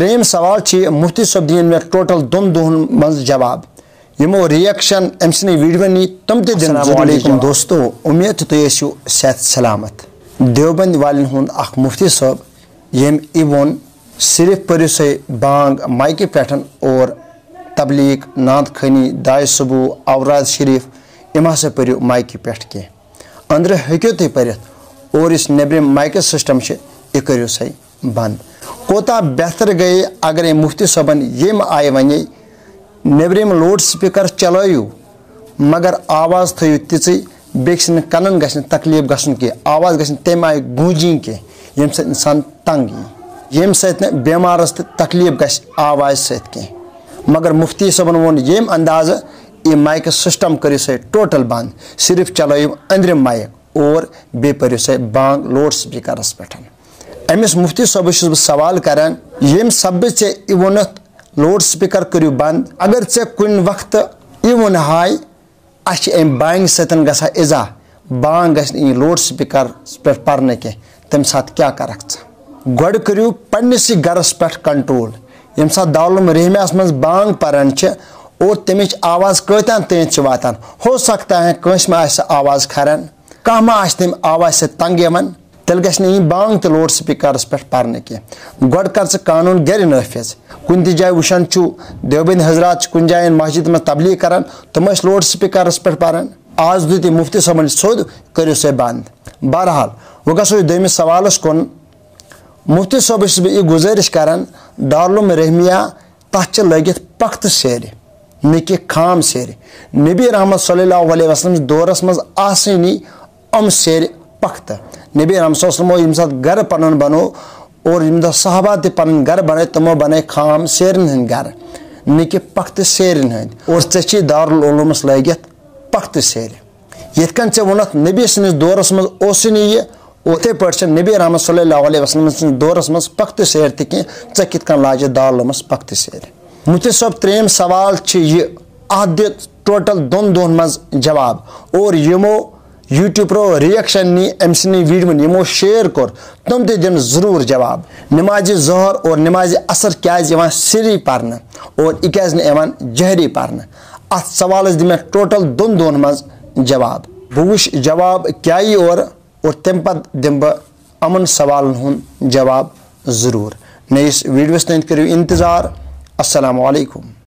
त्रेम सवाल मुफ्ती साहब दिन में टोटल 2 दोहन मज जवाब यमो रिएक्शन अम सनी वीडियो नी तम ते दिन दोस्तों उम्मीद तुम सेहत सलामत देवबंद वालन हुंद अख मुफ्ती साहब यम इवन सिर्फ पर्यु से बांग माइके पैठन और तबलीग नात खनी दाय सुबू अवराद शरीफ इमा से पर्यु माइके पैठ के अंदर हेक्यो तुम परित और इस नेबरिम माइके सिस्टम यह करो सा बंद कोता बेहतर गए अगर मुफ्ती साहबन यम आय वन नेबरिम लाउड स्पीकर चलायू मगर आवाज़ थो तिच बेस कनन ग तकलीफ गसन की आवाज़ ग तम आय गूंजी की यम स इंसान तंग यम सत बेमारस तकलीफ ग आवाज़ सत मगर मुफ्ती साहबन वोन यम अंदाज ये माइक सिस्टम करो सा टोटल बंद सिर्फ चलायू अंदरम माइक और बे पर्यु सा बांग लाउड स्पीकरस पे अमिस मुफ्ती साहब बह सवाल करान यम सब चे वोन लाउड स्पीकर करू बंद अगर चे कुन वक्त यह वोन हाय अम बांग सतन गसा इजा बांग ग लाउड स्पीकर पे पर्न कह तम सात क्या कर गोड़ करू पन्निस गरस पे कंट्रोल यम सात दारुल रहमियास मज बांग परन और तमिच आवाज़ कतन तेज वातान हो सकता है कंस में आवाज़ खरान कह मा तम आवाज़ से तंग यमन तेल गि बांग तो लाउड स्पीकरस पे पर्न कह गोड़ कर कानून गर नाफिज कुन जाय वुचान देवबंद हजरात कुन जाय मस्जिद में तबलीग करान तुम लाउड स्पीकरस पे पर्न आज दुत मुफ्ती साहबन सोद करो से बंद बहरहाल वो गो दोमिस सवालस कुन मुफ्ती साहब बह गुजारिश करान दारुल रहमिया तथ लगित पख्त सेर न कि खाम सेर नबी रहमत सल्लल्लाहु अलैहि वसल्लम दौरस मज आसनी अम सेर पख्त नबी रहमत सल्लल्लाहु अलैहि वसल्लम घर पन बनो और यम सहाबा तन घर बन तमो बन खाम सेरन हंद घर न कि पख्त सेरन हंद और चे दारुल उलूमस लगित पख्त सेर यन चे वोनत नबी सनिस दौरस मज ओसनी यह उथे पे नबी रहमत सल्लल्लाहु अलैहि वसल्लम दौरस मज पख्त सेर तह चे कित लाज दारुल उलूमस पख्त सेर मुफ्ती साहब त्रेम सवाल टोटल 2 दोहन मज जवाब और यमो यूट्यूब रो रिएक्शन नी अम सनी वीडियो यमो शेयर कर तुम ते दिन जरूर जवाब नमाज ज़ोहर और नमाज असर क्या सिरी पर्न और यह जहरी पर्न अत सवाल दिन टोटल 2 दोहन मज जवाब बह वुच जवाब क्या और तम पत दिम बह अमन सवालन हुंद जवाब जरूर नयस वीडियोस तक करो इंतजार अस्सलामु अलैकुम।